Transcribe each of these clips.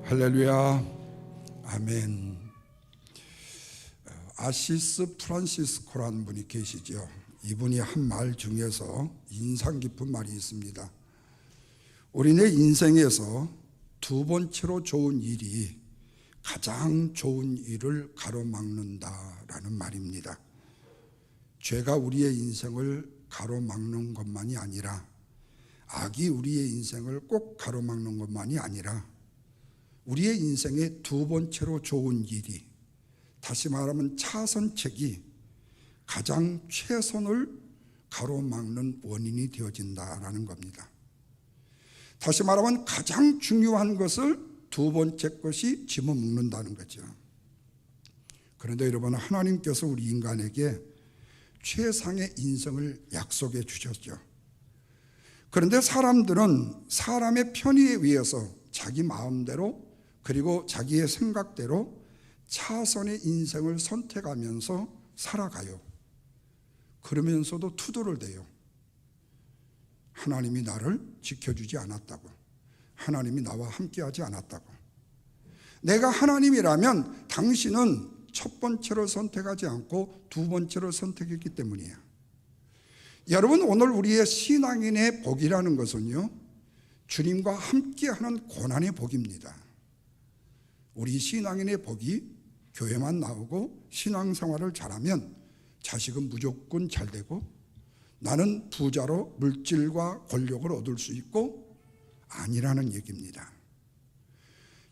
할렐루야. 아멘. 아시스 프란시스코라는 분이 계시죠. 이분이 한 말 중에서 인상 깊은 말이 있습니다. 우리네 인생에서 두 번째로 좋은 일이 가장 좋은 일을 가로막는다라는 말입니다. 죄가 우리의 인생을 가로막는 것만이 아니라, 악이 우리의 인생을 꼭 가로막는 것만이 아니라, 우리의 인생의 두 번째로 좋은 일이, 다시 말하면 차선책이 가장 최선을 가로막는 원인이 되어진다라는 겁니다. 다시 말하면 가장 중요한 것을 두 번째 것이 집어먹는다는 거죠. 그런데 여러분, 하나님께서 우리 인간에게 최상의 인생을 약속해 주셨죠. 그런데 사람들은 사람의 편의에 의해서 자기 마음대로, 그리고 자기의 생각대로 차선의 인생을 선택하면서 살아가요. 그러면서도 투덜을 대요. 하나님이 나를 지켜주지 않았다고, 하나님이 나와 함께하지 않았다고. 내가 하나님이라면 당신은 첫 번째로 선택하지 않고 두 번째로 선택했기 때문이에요. 여러분, 오늘 우리의 신앙인의 복이라는 것은요, 주님과 함께하는 고난의 복입니다. 우리 신앙인의 복이 교회만 나오고 신앙생활을 잘하면 자식은 무조건 잘 되고, 나는 부자로 물질과 권력을 얻을 수 있고, 아니라는 얘기입니다.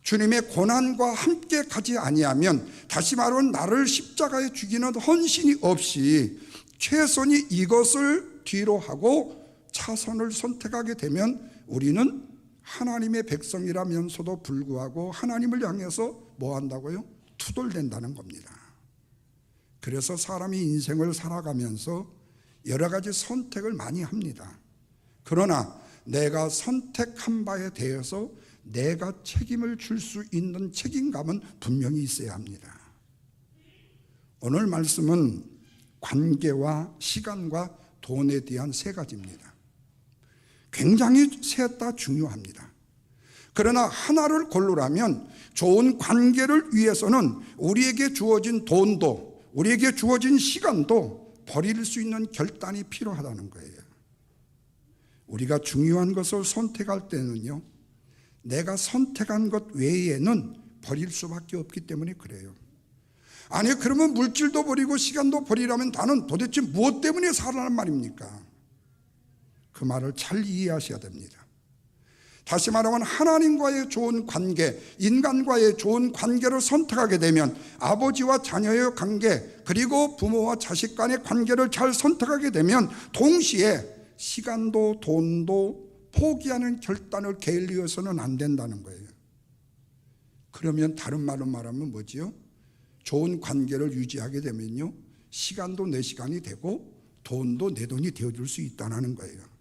주님의 고난과 함께 가지 아니하면, 다시 말하면 나를 십자가에 죽이는 헌신이 없이 최선이 이것을 뒤로 하고 차선을 선택하게 되면 우리는 하나님의 백성이라면서도 불구하고 하나님을 향해서 뭐 한다고요? 투덜댄다는 겁니다. 그래서 사람이 인생을 살아가면서 여러 가지 선택을 많이 합니다. 그러나 내가 선택한 바에 대해서 내가 책임을 질 수 있는 책임감은 분명히 있어야 합니다. 오늘 말씀은 관계와 시간과 돈에 대한 세 가지입니다. 굉장히 셋 다 중요합니다. 그러나 하나를 고르라면 좋은 관계를 위해서는 우리에게 주어진 돈도, 우리에게 주어진 시간도 버릴 수 있는 결단이 필요하다는 거예요. 우리가 중요한 것을 선택할 때는요, 내가 선택한 것 외에는 버릴 수밖에 없기 때문에 그래요. 아니, 그러면 물질도 버리고 시간도 버리라면 나는 도대체 무엇 때문에 살아란 말입니까? 그 말을 잘 이해하셔야 됩니다. 다시 말하면 하나님과의 좋은 관계, 인간과의 좋은 관계를 선택하게 되면 아버지와 자녀의 관계, 그리고 부모와 자식 간의 관계를 잘 선택하게 되면 동시에 시간도 돈도 포기하는 결단을 게을리해서는 안 된다는 거예요. 그러면 다른 말로 말하면 뭐지요? 좋은 관계를 유지하게 되면요, 시간도 내 시간이 되고 돈도 내 돈이 되어줄 수 있다는 거예요.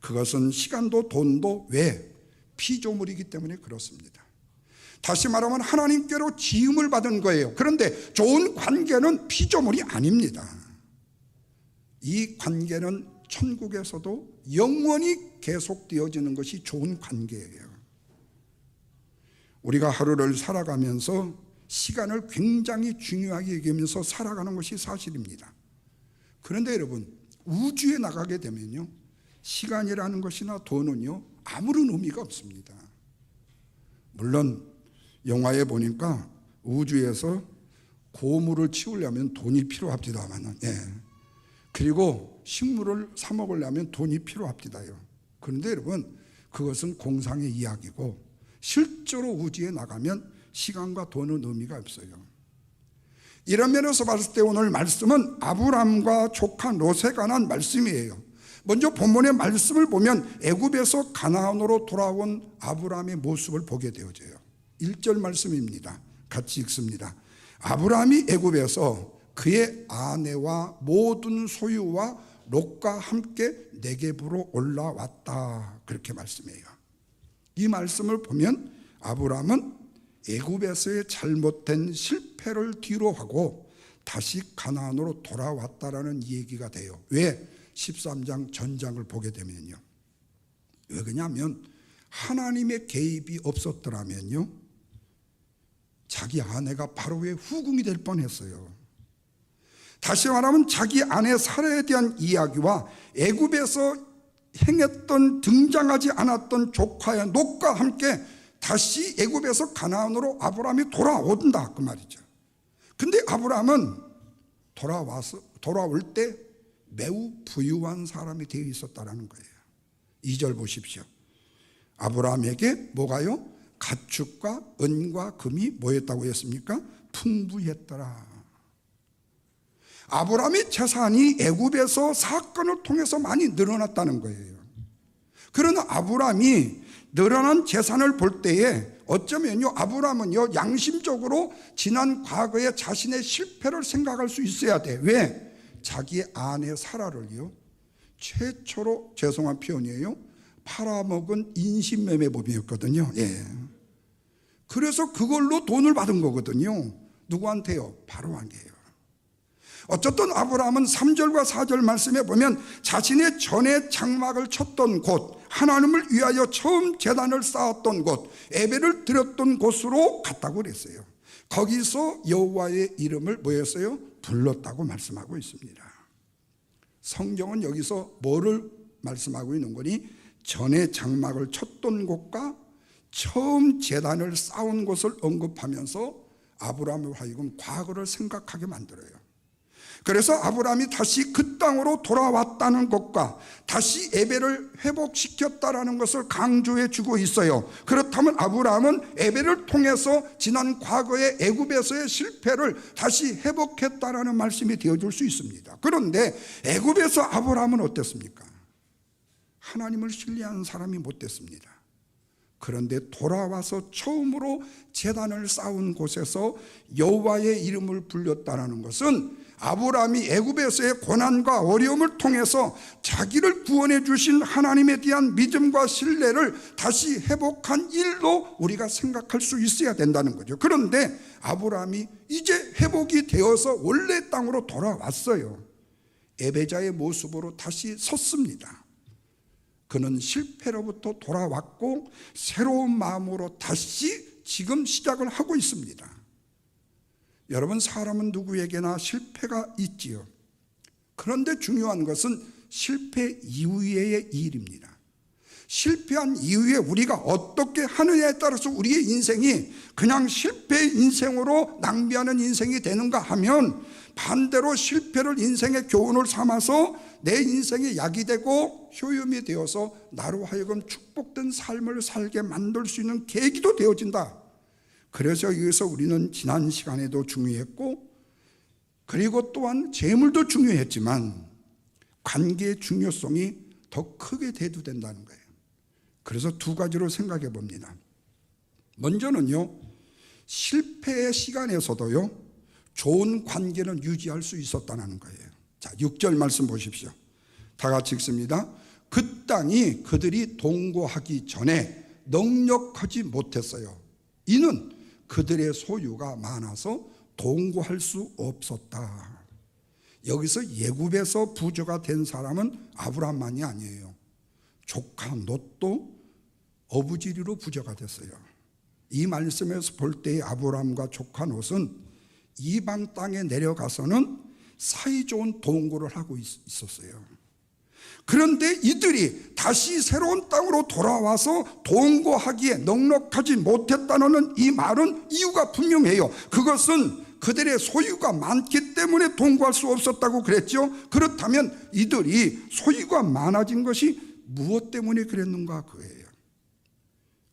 그것은 시간도 돈도 왜? 피조물이기 때문에 그렇습니다. 다시 말하면 하나님께로 지음을 받은 거예요. 그런데 좋은 관계는 피조물이 아닙니다. 이 관계는 천국에서도 영원히 계속되어지는 것이 좋은 관계예요. 우리가 하루를 살아가면서 시간을 굉장히 중요하게 여기면서 살아가는 것이 사실입니다. 그런데 여러분, 우주에 나가게 되면요, 시간이라는 것이나 돈은요, 아무런 의미가 없습니다. 물론 영화에 보니까 우주에서 고물을 치우려면 돈이 필요합니다만, 그리고 식물을 사 먹으려면 돈이 필요합니다요. 그런데 여러분, 그것은 공상의 이야기고 실제로 우주에 나가면 시간과 돈은 의미가 없어요. 이런 면에서 봤을 때 오늘 말씀은 아브람과 조카 롯에 관한 말씀이에요. 먼저 본문의 말씀을 보면 애굽에서 가나안으로 돌아온 아브람의 모습을 보게 되어져요. 1절 말씀입니다. 같이 읽습니다. 아브람이 애굽에서 그의 아내와 모든 소유와 롯과 함께 네겝으로 올라왔다, 그렇게 말씀해요. 이 말씀을 보면 아브람은 애굽에서의 잘못된 실패를 뒤로하고 다시 가나안으로 돌아왔다라는 얘기가 돼요. 왜? 13장 전장을 보게 되면요. 왜 그러냐면 하나님의 개입이 없었더라면요, 자기 아내가 바로의 후궁이 될 뻔했어요. 다시 말하면 자기 아내 사라에 대한 이야기와 애굽에서 행했던 등장하지 않았던 조카의 놋과 함께 다시 애굽에서 가나안으로 아브라함이 돌아온다 그 말이죠. 근데 아브라함은 돌아올 때 매우 부유한 사람이 되어 있었다라는 거예요. 2절 보십시오. 아브라함에게 뭐가요? 가축과 은과 금이 뭐였다고 했습니까? 풍부했더라. 아브라함의 재산이 애굽에서 사건을 통해서 많이 늘어났다는 거예요. 그러나 아브라함이 늘어난 재산을 볼 때에 어쩌면요, 아브라함은요, 양심적으로 지난 과거의 자신의 실패를 생각할 수 있어야 돼. 왜? 자기 아내 사라를요, 최초로, 죄송한 표현이에요, 팔아먹은 인신매매범이었거든요. 예. 그래서 그걸로 돈을 받은 거거든요. 누구한테요? 바로한테요. 어쨌든 아브라함은 3절과 4절 말씀에 보면 자신의 전에 장막을 쳤던 곳, 하나님을 위하여 처음 제단을 쌓았던 곳, 예배를 드렸던 곳으로 갔다고 그랬어요. 거기서 여호와의 이름을 뭐였어요? 불렀다고 말씀하고 있습니다. 성경은 여기서 뭐를 말씀하고 있는 거니? 전에 장막을 쳤던 곳과 처음 제단을 쌓은 곳을 언급하면서 아브라함을 하여금 과거를 생각하게 만들어요. 그래서 아브라함이 다시 그 땅으로 돌아왔다는 것과 다시 예배를 회복시켰다라는 것을 강조해 주고 있어요. 그렇다면 아브라함은 예배를 통해서 지난 과거의 애굽에서의 실패를 다시 회복했다라는 말씀이 되어줄 수 있습니다. 그런데 애굽에서 아브라함은 어땠습니까? 하나님을 신뢰하는 사람이 못 됐습니다. 그런데 돌아와서 처음으로 제단을 쌓은 곳에서 여호와의 이름을 불렸다는 것은 아브라함이 애굽에서의 고난과 어려움을 통해서 자기를 구원해 주신 하나님에 대한 믿음과 신뢰를 다시 회복한 일로 우리가 생각할 수 있어야 된다는 거죠. 그런데 아브라함이 이제 회복이 되어서 원래 땅으로 돌아왔어요. 예배자의 모습으로 다시 섰습니다. 그는 실패로부터 돌아왔고 새로운 마음으로 다시 지금 시작을 하고 있습니다. 여러분, 사람은 누구에게나 실패가 있지요. 그런데 중요한 것은 실패 이후의 일입니다. 실패한 이후에 우리가 어떻게 하느냐에 따라서 우리의 인생이 그냥 실패의 인생으로 낭비하는 인생이 되는가 하면, 반대로 실패를 인생의 교훈을 삼아서 내 인생의 약이 되고 효염이 되어서 나로 하여금 축복된 삶을 살게 만들 수 있는 계기도 되어진다. 그래서 여기서 우리는 지난 시간에도 중요했고, 그리고 또한 재물도 중요했지만 관계의 중요성이 더 크게 대두된다는 거예요. 그래서 두 가지로 생각해 봅니다. 먼저는요, 실패의 시간에서도요, 좋은 관계는 유지할 수 있었다는 거예요. 자, 6절 말씀 보십시오. 다 같이 읽습니다. 그 땅이 그들이 동거하기 전에 넉넉하지 못했어요. 이는 그들의 소유가 많아서 동거할 수 없었다. 여기서 애굽에서 부자가 된 사람은 아브라함만이 아니에요. 조카 롯도 어부지리로 부자가 됐어요. 이 말씀에서 볼 때의 아브라함과 조카 롯은 이방 땅에 내려가서는 사이좋은 동거를 하고 있었어요. 그런데 이들이 다시 새로운 땅으로 돌아와서 동거하기에 넉넉하지 못했다는 이 말은 이유가 분명해요. 그것은 그들의 소유가 많기 때문에 동거할 수 없었다고 그랬죠. 그렇다면 이들이 소유가 많아진 것이 무엇 때문에 그랬는가 그거예요.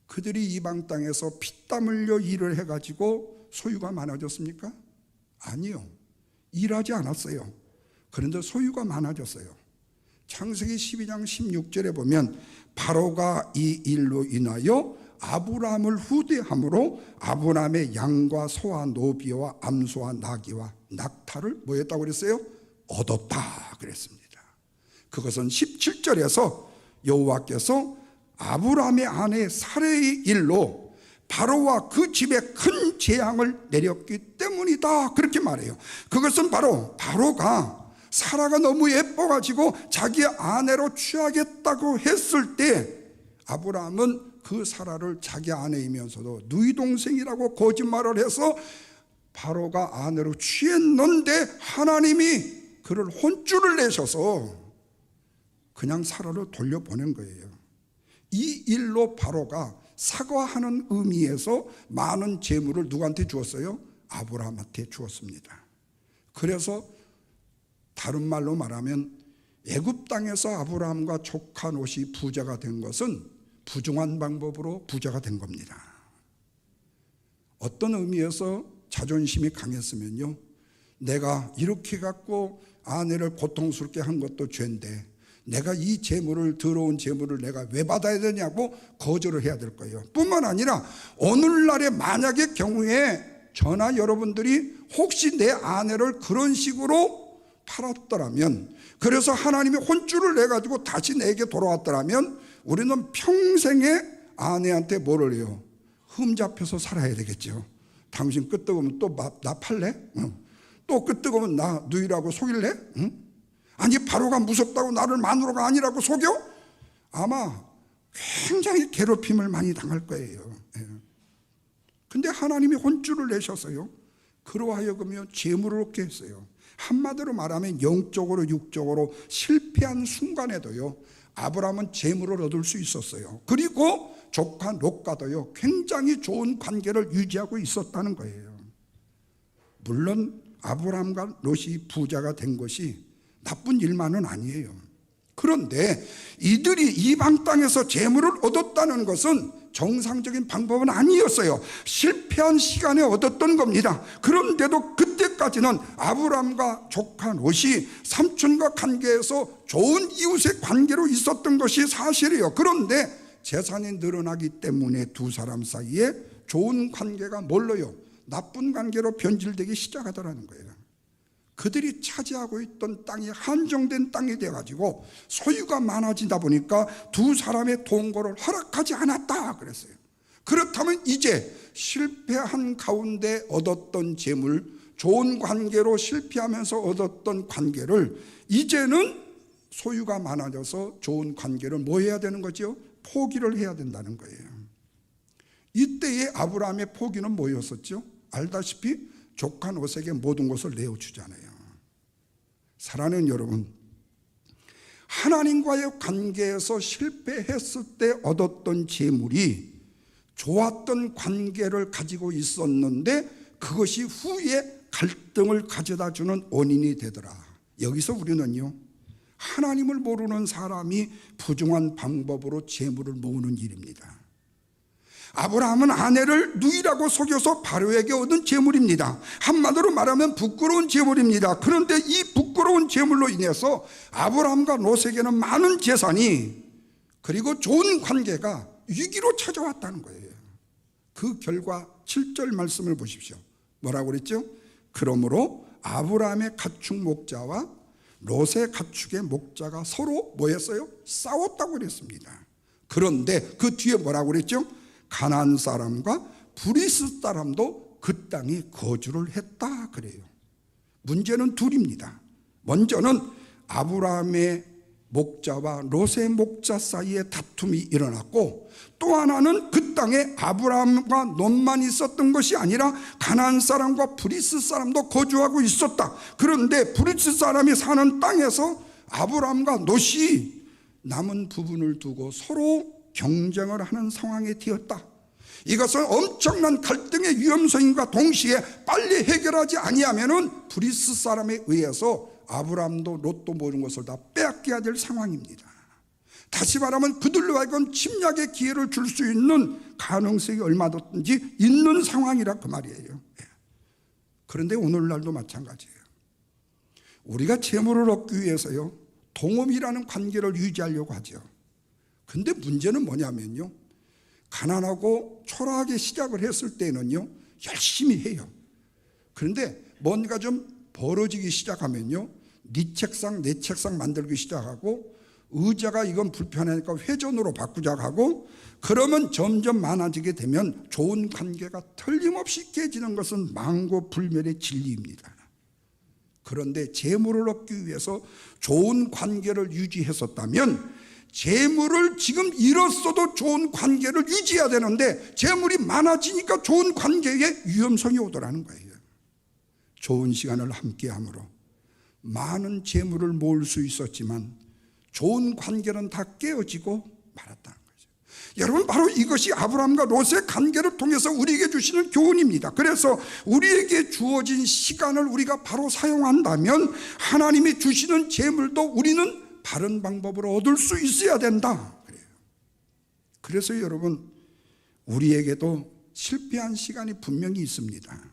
그들이 이방 땅에서 피땀 흘려 일을 해가지고 소유가 많아졌습니까? 아니요. 일하지 않았어요. 그런데 소유가 많아졌어요. 창세기 12장 16절에 보면 바로가 이 일로 인하여 아브라함을 후대함으로 아브라함의 양과 소와 노비와 암소와 나귀와 낙타를 뭐였다고 그랬어요? 얻었다 그랬습니다. 그것은 17절에서 여호와께서 아브라함의 아내 사레의 일로 바로와 그 집에 큰 재앙을 내렸기 때문이다 그렇게 말해요. 그것은 바로 바로가 사라가 너무 예뻐가지고 자기의 아내로 취하겠다고 했을 때 아브라함은 그 사라를 자기 아내이면서도 누이 동생이라고 거짓말을 해서 바로가 아내로 취했는데 하나님이 그를 혼쭐을 내셔서 그냥 사라를 돌려보낸 거예요. 이 일로 바로가 사과하는 의미에서 많은 재물을 누구한테 주었어요? 아브라함한테 주었습니다. 그래서 다른 말로 말하면 애굽 땅에서 아브라함과 조카 롯이 부자가 된 것은 부정한 방법으로 부자가 된 겁니다. 어떤 의미에서 자존심이 강했으면요, 내가 이렇게 갖고 아내를 고통스럽게 한 것도 죄인데 내가 이 재물을, 더러운 재물을 내가 왜 받아야 되냐고 거절을 해야 될 거예요. 뿐만 아니라 오늘날의 만약의 경우에 저나 여러분들이 혹시 내 아내를 그런 식으로 팔았더라면, 그래서 하나님이 혼쭐을 내가지고 다시 내게 돌아왔더라면 우리는 평생에 아내한테 뭐를 해요? 흠잡혀서 살아야 되겠죠. 당신 끄떡으면 또 나 팔래? 응. 또 끄떡으면 나 누이라고 속일래? 응? 아니 바로가 무섭다고 나를 마누라가 아니라고 속여? 아마 굉장히 괴롭힘을 많이 당할 거예요. 근데 하나님이 혼쭐을 내셔서요, 그러하여금요 재물을 얻게 했어요. 한마디로 말하면 영적으로 육적으로 실패한 순간에도요 아브라함은 재물을 얻을 수 있었어요. 그리고 조카 롯과도요 굉장히 좋은 관계를 유지하고 있었다는 거예요. 물론 아브라함과 롯이 부자가 된 것이 나쁜 일만은 아니에요. 그런데 이들이 이방 땅에서 재물을 얻었다는 것은 정상적인 방법은 아니었어요. 실패한 시간에 얻었던 겁니다. 그런데도 그때까지는 아브라함과 조카 롯이 삼촌과 관계에서 좋은 이웃의 관계로 있었던 것이 사실이에요. 그런데 재산이 늘어나기 때문에 두 사람 사이에 좋은 관계가 뭘로요? 나쁜 관계로 변질되기 시작하더라는 거예요. 그들이 차지하고 있던 땅이 한정된 땅이 돼가지고 소유가 많아지다 보니까 두 사람의 동거를 허락하지 않았다 그랬어요. 그렇다면 이제 실패한 가운데 얻었던 재물, 좋은 관계로 실패하면서 얻었던 관계를 이제는 소유가 많아져서 좋은 관계를 뭐 해야 되는 거죠? 포기를 해야 된다는 거예요. 이때의 아브라함의 포기는 뭐였었죠? 알다시피 조카 롯에게 모든 것을 내어주잖아요. 사랑하는 여러분, 하나님과의 관계에서 실패했을 때 얻었던 재물이 좋았던 관계를 가지고 있었는데 그것이 후에 갈등을 가져다 주는 원인이 되더라. 여기서 우리는요, 하나님을 모르는 사람이 부정한 방법으로 재물을 모으는 일입니다. 아브라함은 아내를 누이라고 속여서 바로에게 얻은 재물입니다. 한마디로 말하면 부끄러운 재물입니다. 그런데 이 부끄러운 재물로 인해서 아브라함과 롯에게는 많은 재산이, 그리고 좋은 관계가 위기로 찾아왔다는 거예요. 그 결과 7절 말씀을 보십시오. 뭐라고 그랬죠? 그러므로 아브라함의 가축 목자와 롯의 가축의 목자가 서로 뭐였어요? 싸웠다고 그랬습니다. 그런데 그 뒤에 뭐라고 그랬죠? 가나안 사람과 브리스 사람도 그 땅에 거주를 했다 그래요. 문제는 둘입니다. 먼저는 아브라함의 목자와 롯의 목자 사이에 다툼이 일어났고, 또 하나는 그 땅에 아브라함과 롯만 있었던 것이 아니라 가나안 사람과 브리스 사람도 거주하고 있었다. 그런데 브리스 사람이 사는 땅에서 아브라함과 롯이 남은 부분을 두고 서로 경쟁을 하는 상황에 되었다. 이것은 엄청난 갈등의 위험성과 동시에 빨리 해결하지 아니하면은 브리스 사람에 의해서 아브라함도 롯도 모든 것을 다 빼앗겨야 될 상황입니다. 다시 말하면 그들로 하여금 침략의 기회를 줄 수 있는 가능성이 얼마든지 있는 상황이라 그 말이에요. 그런데 오늘날도 마찬가지예요. 우리가 재물을 얻기 위해서요, 동업이라는 관계를 유지하려고 하죠. 근데 문제는 뭐냐면요, 가난하고 초라하게 시작을 했을 때는요 열심히 해요. 그런데 뭔가 좀 벌어지기 시작하면요, 네 책상 내 책상 만들기 시작하고, 의자가 이건 불편하니까 회전으로 바꾸자고 하고, 그러면 점점 많아지게 되면 좋은 관계가 틀림없이 깨지는 것은 만고불멸의 진리입니다. 그런데 재물을 얻기 위해서 좋은 관계를 유지했었다면 재물을 지금 잃었어도 좋은 관계를 유지해야 되는데 재물이 많아지니까 좋은 관계에 위험성이 오더라는 거예요. 좋은 시간을 함께함으로 많은 재물을 모을 수 있었지만 좋은 관계는 다 깨어지고 말았다는 거죠. 여러분, 바로 이것이 아브라함과 롯의 관계를 통해서 우리에게 주시는 교훈입니다. 그래서 우리에게 주어진 시간을 우리가 바로 사용한다면 하나님이 주시는 재물도 우리는 바른 방법으로 얻을 수 있어야 된다. 그래서 여러분, 우리에게도 실패한 시간이 분명히 있습니다.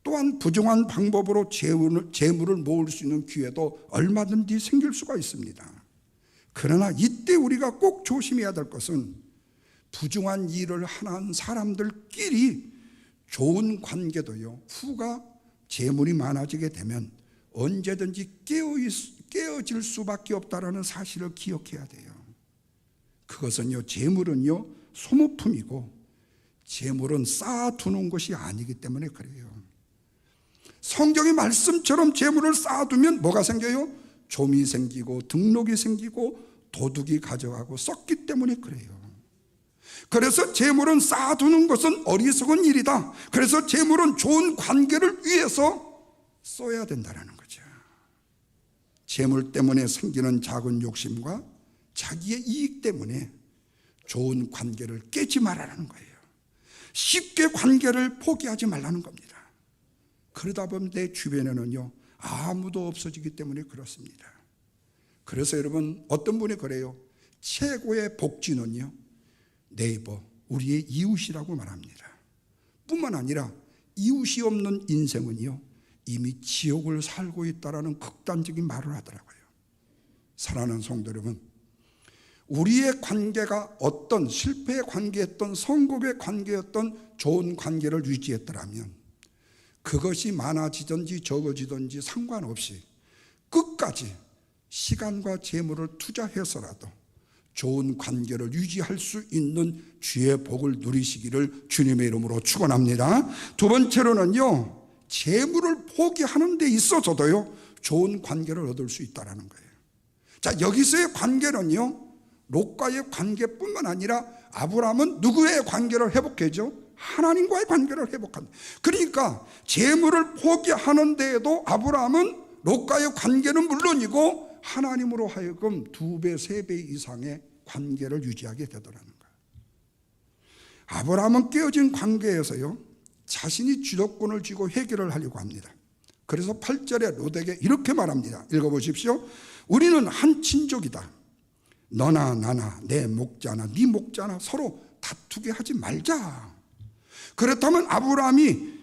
또한 부정한 방법으로 재물을 모을 수 있는 기회도 얼마든지 생길 수가 있습니다. 그러나 이때 우리가 꼭 조심해야 될 것은 부정한 일을 하는 사람들끼리 좋은 관계도요, 후가 재물이 많아지게 되면 언제든지 깨어질 수밖에 없다는 사실을 기억해야 돼요. 그것은요, 재물은요 소모품이고 재물은 쌓아두는 것이 아니기 때문에 그래요. 성경의 말씀처럼 재물을 쌓아두면 뭐가 생겨요? 좀이 생기고 등록이 생기고 도둑이 가져가고 썩기 때문에 그래요. 그래서 재물은 쌓아두는 것은 어리석은 일이다. 그래서 재물은 좋은 관계를 위해서 써야 된다는 거죠. 재물 때문에 생기는 작은 욕심과 자기의 이익 때문에 좋은 관계를 깨지 말라는 거예요. 쉽게 관계를 포기하지 말라는 겁니다. 그러다 보면 내 주변에는요 아무도 없어지기 때문에 그렇습니다. 그래서 여러분, 어떤 분이 그래요. 최고의 복지는요 네이버, 우리의 이웃이라고 말합니다. 뿐만 아니라 이웃이 없는 인생은요 이미 지옥을 살고 있다라는 극단적인 말을 하더라고요. 사랑하는 성도 여러분, 우리의 관계가 어떤 실패의 관계였던 성공의 관계였던 좋은 관계를 유지했더라면 그것이 많아지든지 적어지든지 상관없이 끝까지 시간과 재물을 투자해서라도 좋은 관계를 유지할 수 있는 주의 복을 누리시기를 주님의 이름으로 축원합니다. 두 번째로는요, 재물을 포기하는 데 있어서도요 좋은 관계를 얻을 수 있다는 거예요. 자, 여기서의 관계는요 롯과의 관계뿐만 아니라 아브라함은 누구의 관계를 회복했죠? 하나님과의 관계를 회복한다. 그러니까 재물을 포기하는 데에도 아브라함은 롯과의 관계는 물론이고 하나님으로 하여금 2배, 3배 이상의 관계를 유지하게 되더라는 거예요. 아브라함은 깨어진 관계에서요 자신이 주도권을 쥐고 해결을 하려고 합니다. 그래서 8절에 롯에게 이렇게 말합니다. 읽어보십시오. 우리는 한 친족이다. 너나 나나 내 목자나 네 목자나 서로 다투게 하지 말자. 그렇다면 아브라함이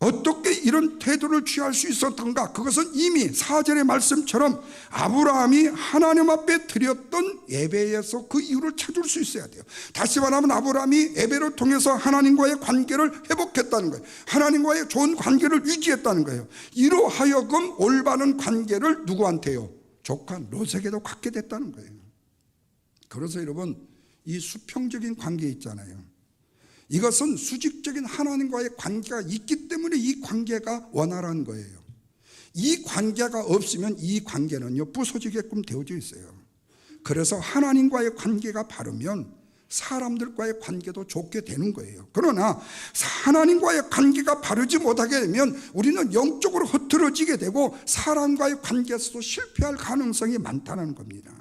어떻게 이런 태도를 취할 수 있었던가? 그것은 이미 4절의 말씀처럼 아브라함이 하나님 앞에 드렸던 예배에서 그 이유를 찾을 수 있어야 돼요. 다시 말하면 아브라함이 예배를 통해서 하나님과의 관계를 회복했다는 거예요. 하나님과의 좋은 관계를 유지했다는 거예요. 이로 하여금 올바른 관계를 누구한테요? 조카 롯에게도 갖게 됐다는 거예요. 그래서 여러분, 이 수평적인 관계 있잖아요. 이것은 수직적인 하나님과의 관계가 있기 때문에 이 관계가 원활한 거예요. 이 관계가 없으면 이 관계는요 부서지게끔 되어져 있어요. 그래서 하나님과의 관계가 바르면 사람들과의 관계도 좋게 되는 거예요. 그러나 하나님과의 관계가 바르지 못하게 되면 우리는 영적으로 흐트러지게 되고 사람과의 관계에서도 실패할 가능성이 많다는 겁니다.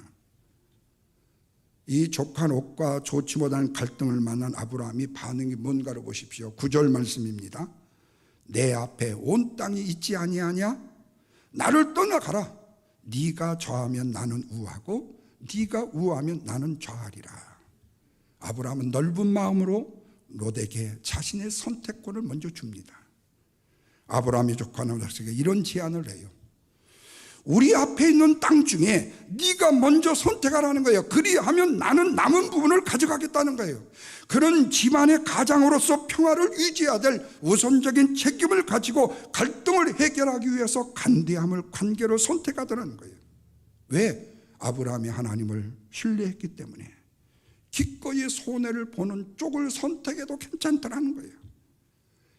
이 조카 롯과 좋지 못한 갈등을 만난 아브라함이 반응이 뭔가를 보십시오. 9절 말씀입니다. 내 앞에 온 땅이 있지 아니하냐? 나를 떠나가라. 네가 좌하면 나는 우하고 네가 우하면 나는 좌하리라. 아브라함은 넓은 마음으로 롯에게 자신의 선택권을 먼저 줍니다. 아브라함이 조카 롯에게 이런 제안을 해요. 우리 앞에 있는 땅 중에 네가 먼저 선택하라는 거예요. 그리하면 나는 남은 부분을 가져가겠다는 거예요. 그런 집안의 가장으로서 평화를 유지해야 될 우선적인 책임을 가지고 갈등을 해결하기 위해서 간대함을 관계로 선택하더라는 거예요. 왜? 아브라함이 하나님을 신뢰했기 때문에 기꺼이 손해를 보는 쪽을 선택해도 괜찮더라는 거예요.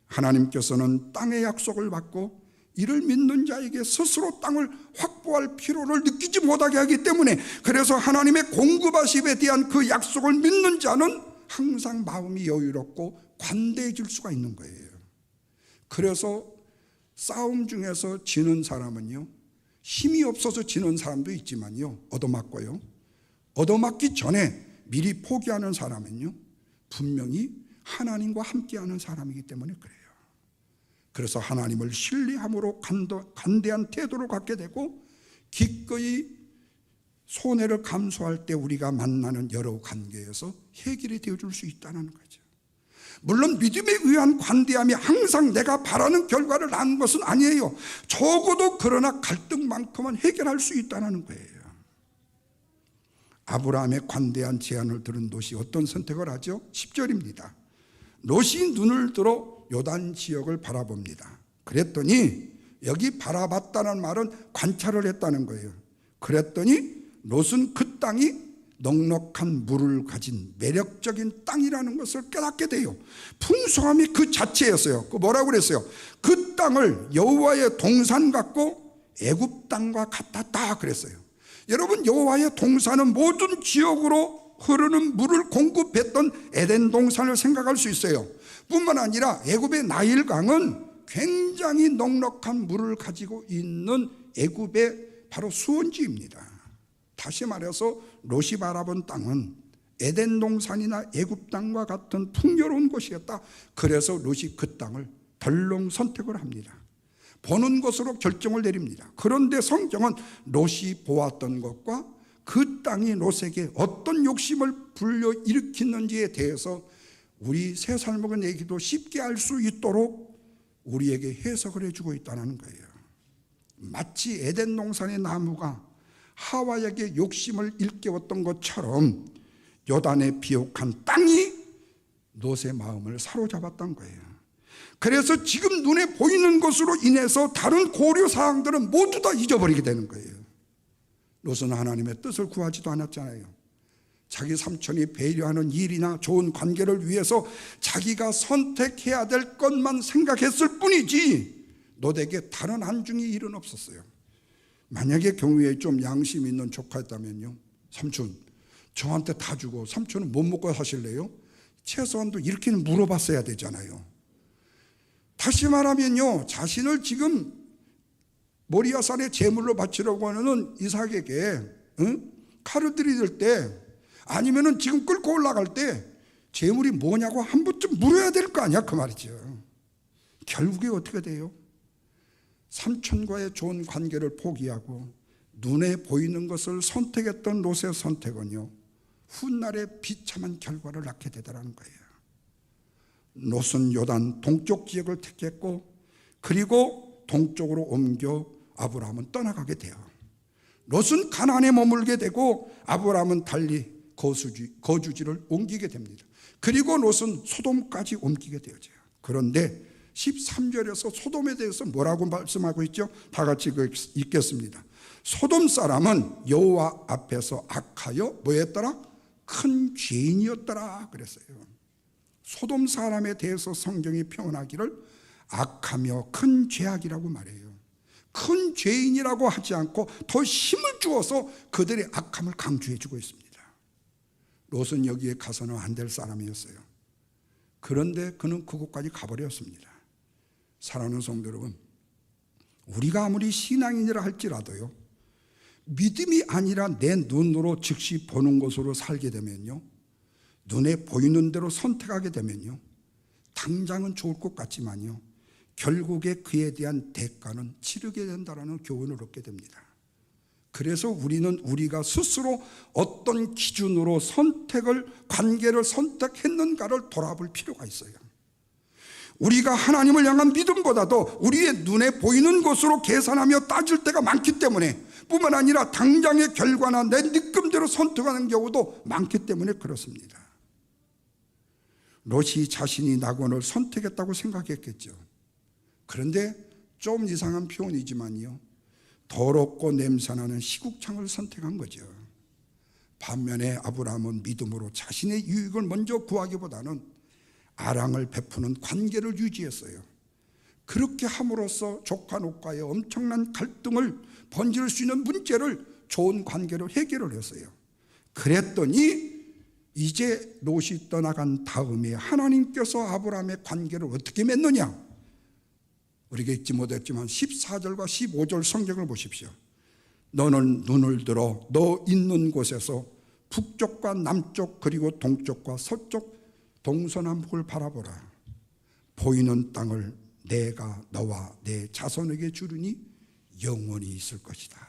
하나님께서는 땅의 약속을 받고 이를 믿는 자에게 스스로 땅을 확보할 필요를 느끼지 못하게 하기 때문에, 그래서 하나님의 공급하심에 대한 그 약속을 믿는 자는 항상 마음이 여유롭고 관대해질 수가 있는 거예요. 그래서 싸움 중에서 지는 사람은요, 힘이 없어서 지는 사람도 있지만요, 얻어맞고요, 얻어맞기 전에 미리 포기하는 사람은요, 분명히 하나님과 함께하는 사람이기 때문에 그래요. 그래서 하나님을 신뢰함으로 관대한 태도를 갖게 되고, 기꺼이 손해를 감수할 때 우리가 만나는 여러 관계에서 해결이 되어줄 수 있다는 거죠. 물론 믿음에 의한 관대함이 항상 내가 바라는 결과를 낳는 것은 아니에요. 적어도 그러나 갈등만큼은 해결할 수 있다는 거예요. 아브라함의 관대한 제안을 들은 롯이 어떤 선택을 하죠? 10절입니다. 롯이 눈을 들어 요단 지역을 바라봅니다. 그랬더니, 여기 바라봤다는 말은 관찰을 했다는 거예요. 그랬더니 롯은 그 땅이 넉넉한 물을 가진 매력적인 땅이라는 것을 깨닫게 돼요. 풍성함이 그 자체였어요. 그 뭐라고 그랬어요? 그 땅을 여호와의 동산 같고 애굽 땅과 같았다 그랬어요. 여러분, 여호와의 동산은 모든 지역으로 흐르는 물을 공급했던 에덴 동산을 생각할 수 있어요. 뿐만 아니라 애굽의 나일강은 굉장히 넉넉한 물을 가지고 있는 애굽의 바로 수원지입니다. 다시 말해서 롯이 바라본 땅은 에덴 동산이나 애굽 땅과 같은 풍요로운 곳이었다. 그래서 롯이 그 땅을 덜렁 선택을 합니다. 보는 것으로 결정을 내립니다. 그런데 성경은 롯이 보았던 것과 그 땅이 롯에게 어떤 욕심을 불러일으키는지에 대해서 우리 새 살먹은 얘기도 쉽게 알 수 있도록 우리에게 해석을 해주고 있다는 거예요. 마치 에덴 동산의 나무가 하와에게 욕심을 일깨웠던 것처럼 요단의 비옥한 땅이 롯의 마음을 사로잡았던 거예요. 그래서 지금 눈에 보이는 것으로 인해서 다른 고려사항들은 모두 다 잊어버리게 되는 거예요. 롯은 하나님의 뜻을 구하지도 않았잖아요. 자기 삼촌이 배려하는 일이나 좋은 관계를 위해서 자기가 선택해야 될 것만 생각했을 뿐이지 롯에게 다른 한중의 일은 없었어요. 만약에 경우에 좀 양심 있는 조카였다면요, 삼촌 저한테 다 주고 삼촌은 못 먹고 사실래요? 최소한도 이렇게는 물어봤어야 되잖아요. 다시 말하면요, 자신을 지금 모리아산에 제물로 바치려고 하는 이삭에게 칼을 들이댈 때, 아니면은 지금 끌고 올라갈 때 제물이 뭐냐고 한 번쯤 물어야 될 거 아니야, 그 말이죠. 결국에 어떻게 돼요? 삼촌과의 좋은 관계를 포기하고 눈에 보이는 것을 선택했던 롯의 선택은요, 훗날에 비참한 결과를 낳게 되더라는 거예요. 롯은 요단 동쪽 지역을 택했고, 그리고 동쪽으로 옮겨 아브라함은 떠나가게 돼요. 롯은 가나안에 머물게 되고 아브라함은 달리 거주지를 옮기게 됩니다. 그리고 롯은 소돔까지 옮기게 되어져요. 그런데 13절에서 소돔에 대해서 뭐라고 말씀하고 있죠? 다 같이 읽겠습니다. 소돔 사람은 여호와 앞에서 악하여 뭐였더라? 큰 죄인이었더라 그랬어요. 소돔 사람에 대해서 성경이 표현하기를 악하며 큰 죄악이라고 말해요. 큰 죄인이라고 하지 않고 더 힘을 주어서 그들의 악함을 강조해 주고 있습니다. 롯은 여기에 가서는 안 될 사람이었어요. 그런데 그는 그곳까지 가버렸습니다. 사랑하는 성도 여러분, 우리가 아무리 신앙인이라 할지라도요, 믿음이 아니라 내 눈으로 즉시 보는 것으로 살게 되면요, 눈에 보이는 대로 선택하게 되면요, 당장은 좋을 것 같지만요, 결국에 그에 대한 대가는 치르게 된다는 교훈을 얻게 됩니다. 그래서 우리는 우리가 스스로 어떤 기준으로 관계를 선택했는가를 돌아볼 필요가 있어요. 우리가 하나님을 향한 믿음보다도 우리의 눈에 보이는 것으로 계산하며 따질 때가 많기 때문에, 뿐만 아니라 당장의 결과나 내 느낌대로 선택하는 경우도 많기 때문에 그렇습니다. 롯이 자신이 낙원을 선택했다고 생각했겠죠. 그런데 좀 이상한 표현이지만요, 더럽고 냄새나는 시국창을 선택한 거죠. 반면에 아브라함은 믿음으로 자신의 유익을 먼저 구하기보다는 아랑을 베푸는 관계를 유지했어요. 그렇게 함으로써 조카 녹과의 엄청난 갈등을 번질 수 있는 문제를 좋은 관계로 해결을 했어요. 그랬더니 이제 롯이 떠나간 다음에 하나님께서 아브라함의 관계를 어떻게 맺느냐? 우리가 읽지 못했지만 14절과 15절 성경을 보십시오. 너는 눈을 들어 너 있는 곳에서 북쪽과 남쪽 그리고 동쪽과 서쪽 동서남북을 바라보라. 보이는 땅을 내가 너와 내 자손에게 주리니 영원히 있을 것이다.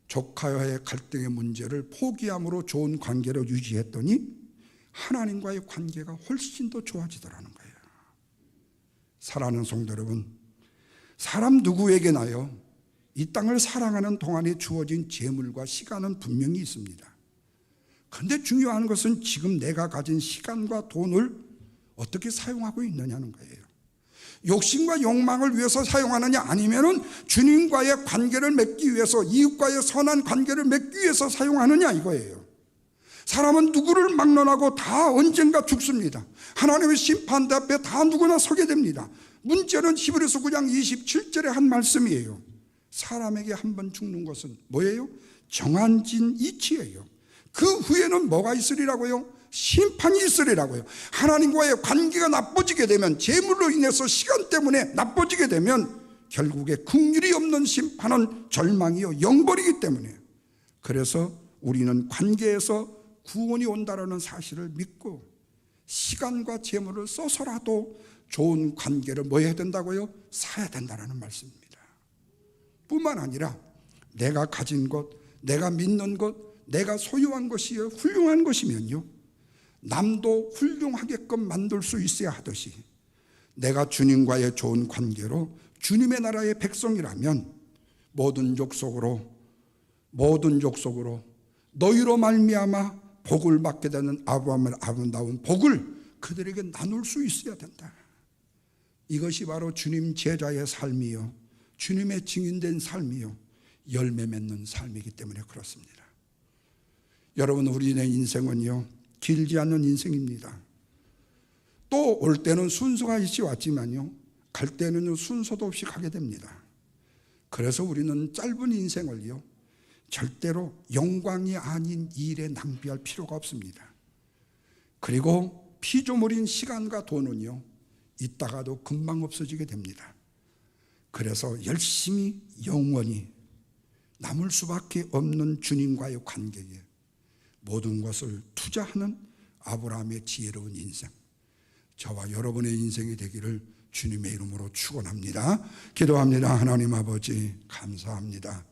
조카와의 갈등의 문제를 포기함으로 좋은 관계를 유지했더니 하나님과의 관계가 훨씬 더 좋아지더라는 거예요. 사랑하는 성도 여러분, 사람 누구에게나요 이 땅을 살아가는 동안에 주어진 재물과 시간은 분명히 있습니다. 그런데 중요한 것은 지금 내가 가진 시간과 돈을 어떻게 사용하고 있느냐는 거예요. 욕심과 욕망을 위해서 사용하느냐, 아니면은 주님과의 관계를 맺기 위해서, 이웃과의 선한 관계를 맺기 위해서 사용하느냐, 이거예요. 사람은 누구를 막론하고 다 언젠가 죽습니다. 하나님의 심판대 앞에 다 누구나 서게 됩니다. 문제는 히브리서 9장 27절에 한 말씀이에요. 사람에게 한 번 죽는 것은 뭐예요? 정한진 이치예요. 그 후에는 뭐가 있으리라고요? 심판이 있으리라고요. 하나님과의 관계가 나빠지게 되면, 재물로 인해서 시간 때문에 나빠지게 되면 결국에 긍휼이 없는 심판은 절망이요 영벌이기 때문에, 그래서 우리는 관계에서 구원이 온다라는 사실을 믿고 시간과 재물을 써서라도 좋은 관계를 뭐 해야 된다고요? 사야 된다는 말씀입니다. 뿐만 아니라 내가 가진 것, 내가 믿는 것, 내가 소유한 것이 훌륭한 것이면요, 남도 훌륭하게끔 만들 수 있어야 하듯이, 내가 주님과의 좋은 관계로 주님의 나라의 백성이라면 모든 족속으로 너희로 말미암아 복을 받게 되는 아브라함의 아름다운 복을 그들에게 나눌 수 있어야 된다. 이것이 바로 주님 제자의 삶이요, 주님의 증인된 삶이요, 열매 맺는 삶이기 때문에 그렇습니다. 여러분, 우리의 인생은요 길지 않은 인생입니다. 또 올 때는 순서가 있이 왔지만요, 갈 때는 순서도 없이 가게 됩니다. 그래서 우리는 짧은 인생을요 절대로 영광이 아닌 일에 낭비할 필요가 없습니다. 그리고 피조물인 시간과 돈은요 있다가도 금방 없어지게 됩니다. 그래서 열심히 영원히 남을 수밖에 없는 주님과의 관계에 모든 것을 투자하는 아브라함의 지혜로운 인생, 저와 여러분의 인생이 되기를 주님의 이름으로 축원합니다. 기도합니다. 하나님 아버지, 감사합니다.